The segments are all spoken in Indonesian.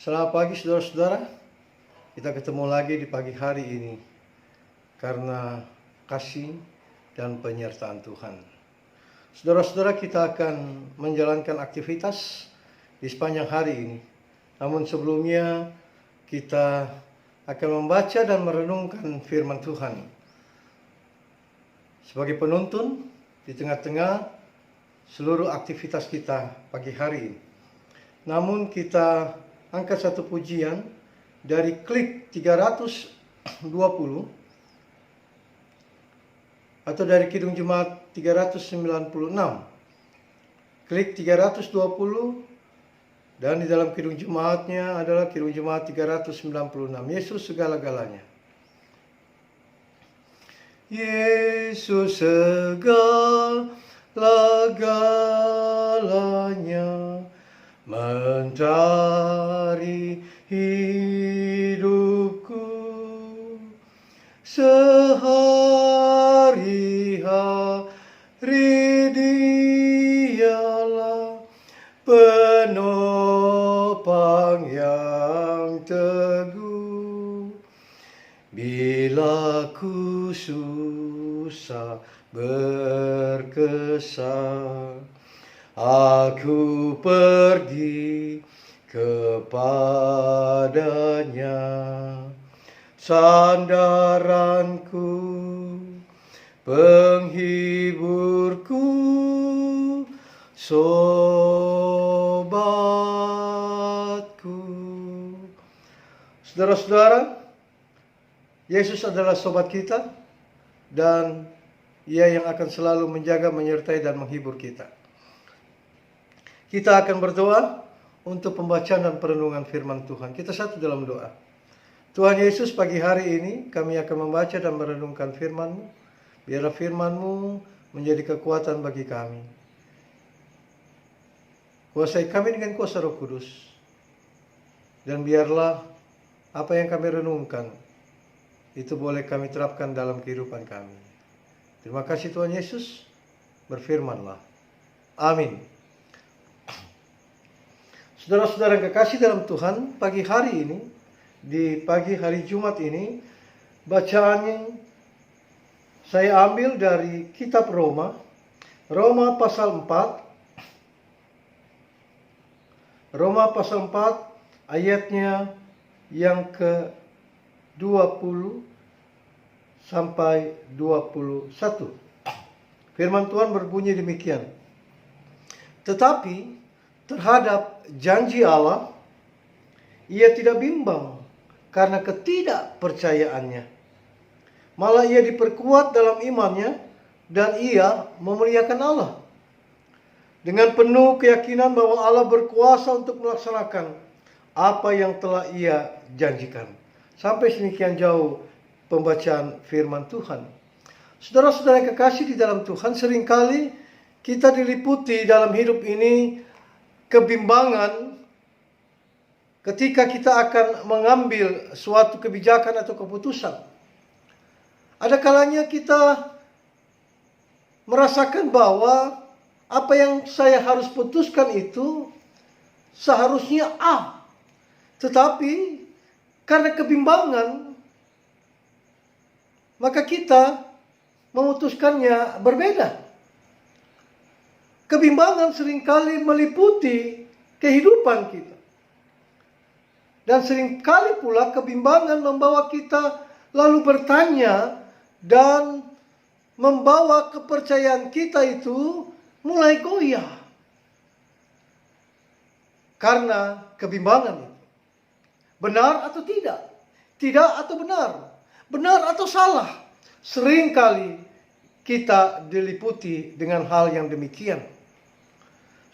Selamat pagi saudara-saudara. Kita ketemu lagi di pagi hari ini karena kasih dan penyertaan Tuhan. Saudara-saudara, kita akan menjalankan aktivitas di sepanjang hari ini. Namun sebelumnya kita akan membaca dan merenungkan firman Tuhan. Sebagai penuntun di tengah-tengah seluruh aktivitas kita pagi hari ini. Namun kita angkat satu pujian dari klik 320 atau dari Kidung Jemaat 396. Klik 320 dan di dalam Kidung Jemaatnya adalah Kidung Jemaat 396. Yesus segala-galanya. Yesus segala-galanya, mencari hidupku sehari-hari. Dialah penopang yang teguh bila ku susah berkesan. Aku pergi kepadanya, sandaranku, penghiburku, sobatku. Saudara-saudara, Yesus adalah sobat kita dan Ia yang akan selalu menjaga, menyertai, dan menghibur kita. Kita akan berdoa untuk pembacaan dan perenungan firman Tuhan. Kita satu dalam doa. Tuhan Yesus, pagi hari ini kami akan membaca dan merenungkan firman-Mu. Biarlah firman-Mu menjadi kekuatan bagi kami. Kuasai kami dengan kuasa Roh Kudus. Dan biarlah apa yang kami renungkan itu boleh kami terapkan dalam kehidupan kami. Terima kasih Tuhan Yesus, berfirmanlah. Amin. Saudara-saudara yang kekasih dalam Tuhan, pagi hari ini, di pagi hari Jumat ini, bacaannya saya ambil dari kitab Roma pasal 4, Roma pasal 4 ayatnya yang ke-20 sampai 21. Firman Tuhan berbunyi demikian. Tetapi terhadap janji Allah, ia tidak bimbang karena ketidakpercayaannya. Malah ia diperkuat dalam imannya dan ia memuliakan Allah. Dengan penuh keyakinan bahwa Allah berkuasa untuk melaksanakan apa yang telah ia janjikan. Sampai sedemikian jauh pembacaan firman Tuhan. Saudara-saudara yang kekasih di dalam Tuhan, seringkali kita diliputi dalam hidup ini kebimbangan ketika kita akan mengambil suatu kebijakan atau keputusan. Ada kalanya kita merasakan bahwa apa yang saya harus putuskan itu seharusnya A. Tetapi karena kebimbangan, maka kita memutuskannya berbeda. Kebimbangan seringkali meliputi kehidupan kita. Dan seringkali pula kebimbangan membawa kita lalu bertanya dan membawa kepercayaan kita itu mulai goyah. Karena kebimbangan itu. Benar atau tidak? Tidak atau benar? Benar atau salah? Seringkali kita diliputi dengan hal yang demikian.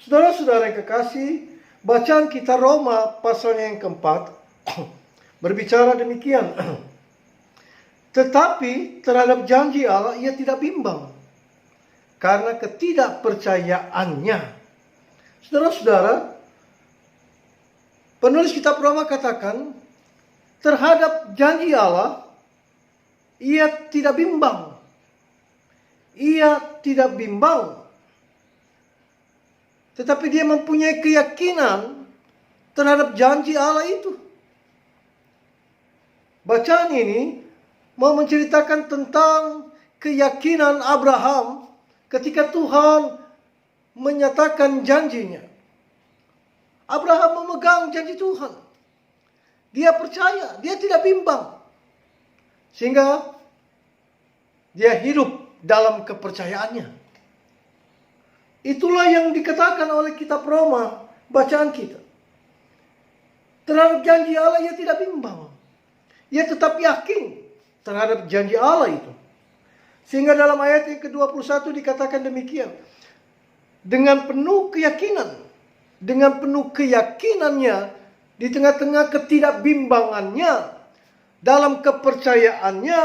Saudara-saudara yang kekasih, bacaan kita Roma pasalnya yang keempat berbicara demikian. Tetapi terhadap janji Allah ia tidak bimbang karena ketidakpercayaannya. Saudara-saudara, penulis kitab Roma katakan terhadap janji Allah ia tidak bimbang. Ia tidak bimbang. Tetapi dia mempunyai keyakinan terhadap janji Allah itu. Bacaan ini mau menceritakan tentang keyakinan Abraham ketika Tuhan menyatakan janjinya. Abraham memegang janji Tuhan. Dia percaya, dia tidak bimbang. Sehingga dia hidup dalam kepercayaannya. Itulah yang dikatakan oleh kitab Roma, bacaan kita. Terhadap janji Allah ia tidak bimbang. Ia tetap yakin terhadap janji Allah itu. Sehingga dalam ayat yang ke-21 dikatakan demikian. Dengan penuh keyakinannya, di tengah-tengah ketidakbimbangannya, dalam kepercayaannya,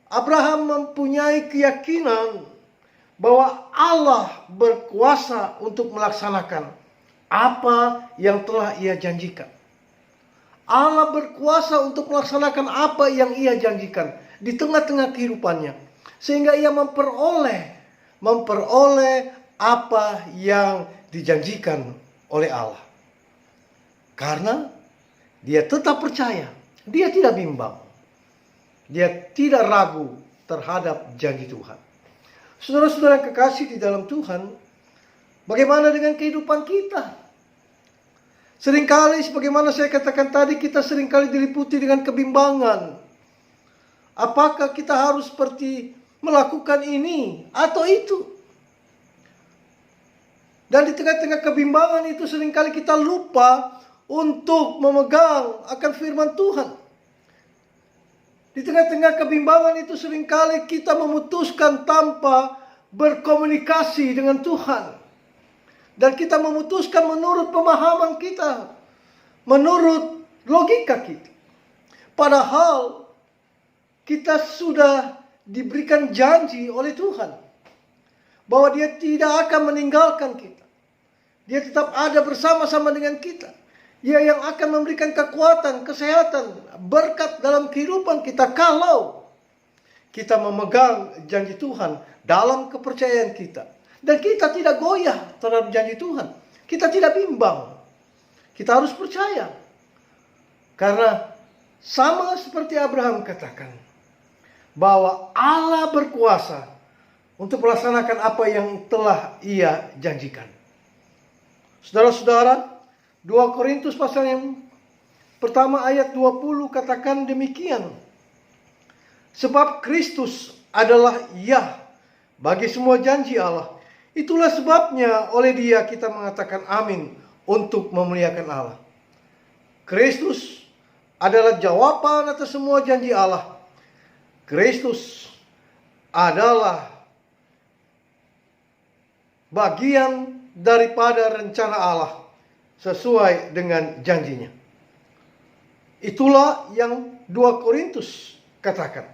Abraham mempunyai keyakinan bahwa Allah berkuasa untuk melaksanakan apa yang telah ia janjikan. Allah berkuasa untuk melaksanakan apa yang ia janjikan di tengah-tengah kehidupannya. Sehingga ia memperoleh apa yang dijanjikan oleh Allah. Karena dia tetap percaya, dia tidak bimbang, dia tidak ragu terhadap janji Tuhan. Saudara-saudara yang kekasih di dalam Tuhan, bagaimana dengan kehidupan kita? Seringkali sebagaimana saya katakan tadi, kita seringkali diliputi dengan kebimbangan. Apakah kita harus seperti melakukan ini atau itu? Dan di tengah-tengah kebimbangan itu seringkali kita lupa untuk memegang akan firman Tuhan. Di tengah-tengah kebimbangan itu seringkali kita memutuskan tanpa berkomunikasi dengan Tuhan. Dan kita memutuskan menurut pemahaman kita, menurut logika kita. Padahal kita sudah diberikan janji oleh Tuhan bahwa dia tidak akan meninggalkan kita. Dia tetap ada bersama-sama dengan kita. Dia yang akan memberikan kekuatan, kesehatan, berkat dalam kehidupan kita kalau kita memegang janji Tuhan dalam kepercayaan kita. Dan kita tidak goyah terhadap janji Tuhan. Kita tidak bimbang. Kita harus percaya. Karena sama seperti Abraham katakan, bahwa Allah berkuasa untuk melaksanakan apa yang telah ia janjikan. Saudara-saudara, 2 Korintus pasal yang pertama ayat 20 katakan demikian. Sebab Kristus adalah ya bagi semua janji Allah. Itulah sebabnya oleh dia kita mengatakan amin untuk memuliakan Allah. Kristus adalah jawaban atas semua janji Allah. Kristus adalah bagian daripada rencana Allah sesuai dengan janjinya. Itulah yang 2 Korintus katakan.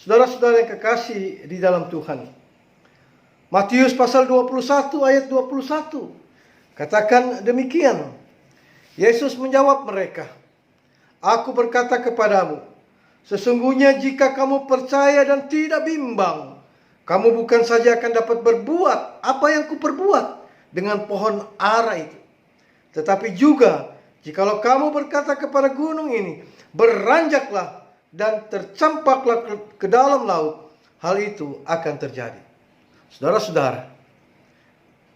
Saudara-saudara yang kekasih di dalam Tuhan, Matius pasal 21 ayat 21 katakan demikian. Yesus menjawab mereka, "Aku berkata kepadamu, sesungguhnya jika kamu percaya dan tidak bimbang, kamu bukan saja akan dapat berbuat apa yang kuperbuat dengan pohon ara itu, tetapi juga jikalau kamu berkata kepada gunung ini, beranjaklah dan tercampaklah ke dalam laut, hal itu akan terjadi." Saudara-saudara,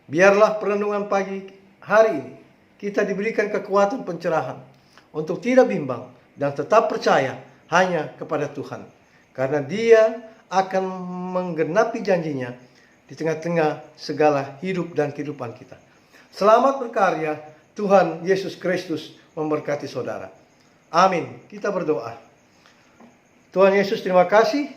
biarlah perenungan pagi hari ini kita diberikan kekuatan pencerahan untuk tidak bimbang dan tetap percaya hanya kepada Tuhan. Karena dia akan menggenapi janjinya di tengah-tengah segala hidup dan kehidupan kita. Selamat berkarya, Tuhan Yesus Kristus memberkati saudara. Amin. Kita berdoa. Tuhan Yesus, terima kasih.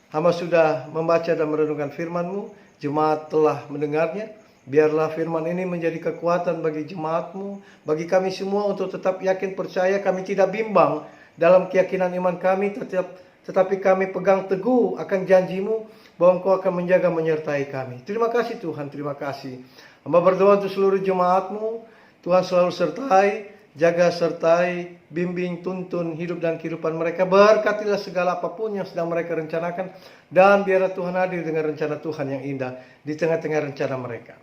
Hamba sudah membaca dan merenungkan firman-Mu. Jemaat telah mendengarnya. Biarlah firman ini menjadi kekuatan bagi jemaat-Mu, bagi kami semua untuk tetap yakin percaya. Kami tidak bimbang dalam keyakinan iman kami, tetapi kami pegang teguh akan janji-Mu bahwa Engkau akan menjaga menyertai kami. Terima kasih Tuhan, terima kasih. Hamba berdoa untuk seluruh jemaat-Mu. Tuhan selalu sertai, jaga sertai, bimbing, tuntun hidup dan kehidupan mereka. Berkatilah segala apapun yang sedang mereka rencanakan. Dan biarlah Tuhan hadir dengan rencana Tuhan yang indah di tengah-tengah rencana mereka.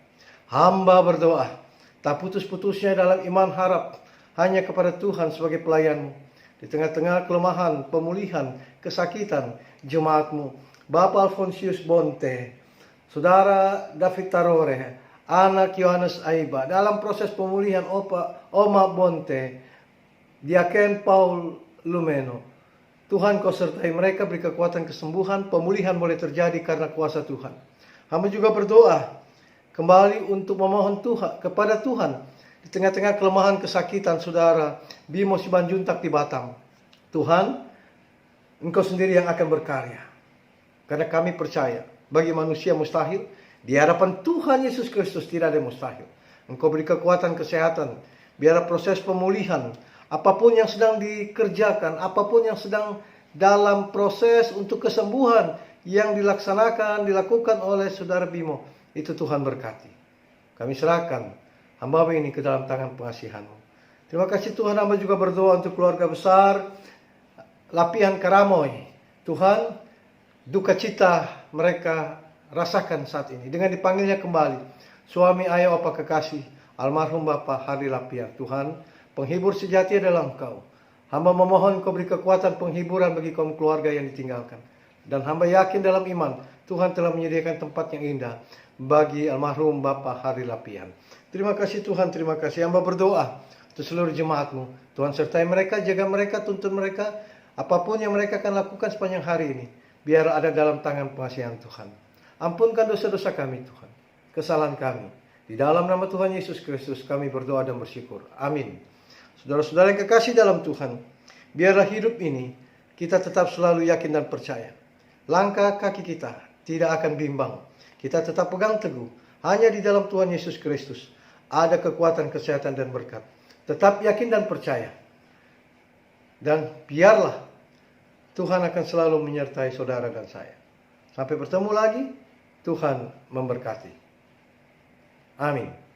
Hamba berdoa, Tak putus-putusnya dalam iman harap hanya kepada Tuhan sebagai pelayanmu. Di tengah-tengah kelemahan, pemulihan, kesakitan jemaatmu, Bapak Alfonsius Bonte, Saudara David Tarore, anak Yohanes Aiba, dalam proses pemulihan Oma Bonte, Diaken Paul Lumeno. Tuhan kau sertai mereka, beri kekuatan kesembuhan, pemulihan boleh terjadi karena kuasa Tuhan. Hamba juga berdoa kembali untuk memohon Tuhan kepada Tuhan di tengah-tengah kelemahan kesakitan saudara Bimo Simanjuntak di Batam. Tuhan, Engkau sendiri yang akan berkarya. Karena kami percaya bagi manusia mustahil, di hadapan Tuhan Yesus Kristus tidak ada mustahil. Engkau beri kekuatan kesehatan, biar proses pemulihan, apapun yang sedang dikerjakan, apapun yang sedang dalam proses untuk kesembuhan yang dilakukan oleh saudara Bimo, itu Tuhan berkati. Kami serahkan hamba ini ke dalam tangan pengasihan-Mu. Terima kasih Tuhan, hamba juga berdoa untuk keluarga besar Lapihan Karamoy. Tuhan, duka cita mereka rasakan saat ini dengan dipanggilnya kembali suami ayah opa kekasih almarhum Bapak Hari Lapihan. Tuhan, penghibur sejati adalah Engkau. Hamba memohon Kau beri kekuatan penghiburan bagi kaum keluarga yang ditinggalkan. Dan hamba yakin dalam iman Tuhan telah menyediakan tempat yang indah bagi almarhum Bapak Hari Lapihan. Terima kasih Tuhan, terima kasih. Hamba berdoa untuk seluruh jemaat-Mu. Tuhan sertai mereka, jaga mereka, tuntun mereka. Apapun yang mereka akan lakukan sepanjang hari ini, biar ada dalam tangan pengasihan Tuhan. Ampunkan dosa-dosa kami Tuhan, kesalahan kami. Di dalam nama Tuhan Yesus Kristus kami berdoa dan bersyukur. Amin. Saudara-saudara yang kekasih dalam Tuhan, biarlah hidup ini kita tetap selalu yakin dan percaya. Langkah kaki kita tidak akan bimbang. Kita tetap pegang teguh. Hanya di dalam Tuhan Yesus Kristus ada kekuatan, kesehatan, dan berkat. Tetap yakin dan percaya. Dan biarlah Tuhan akan selalu menyertai saudara dan saya. Sampai bertemu lagi, Tuhan memberkati. Amin.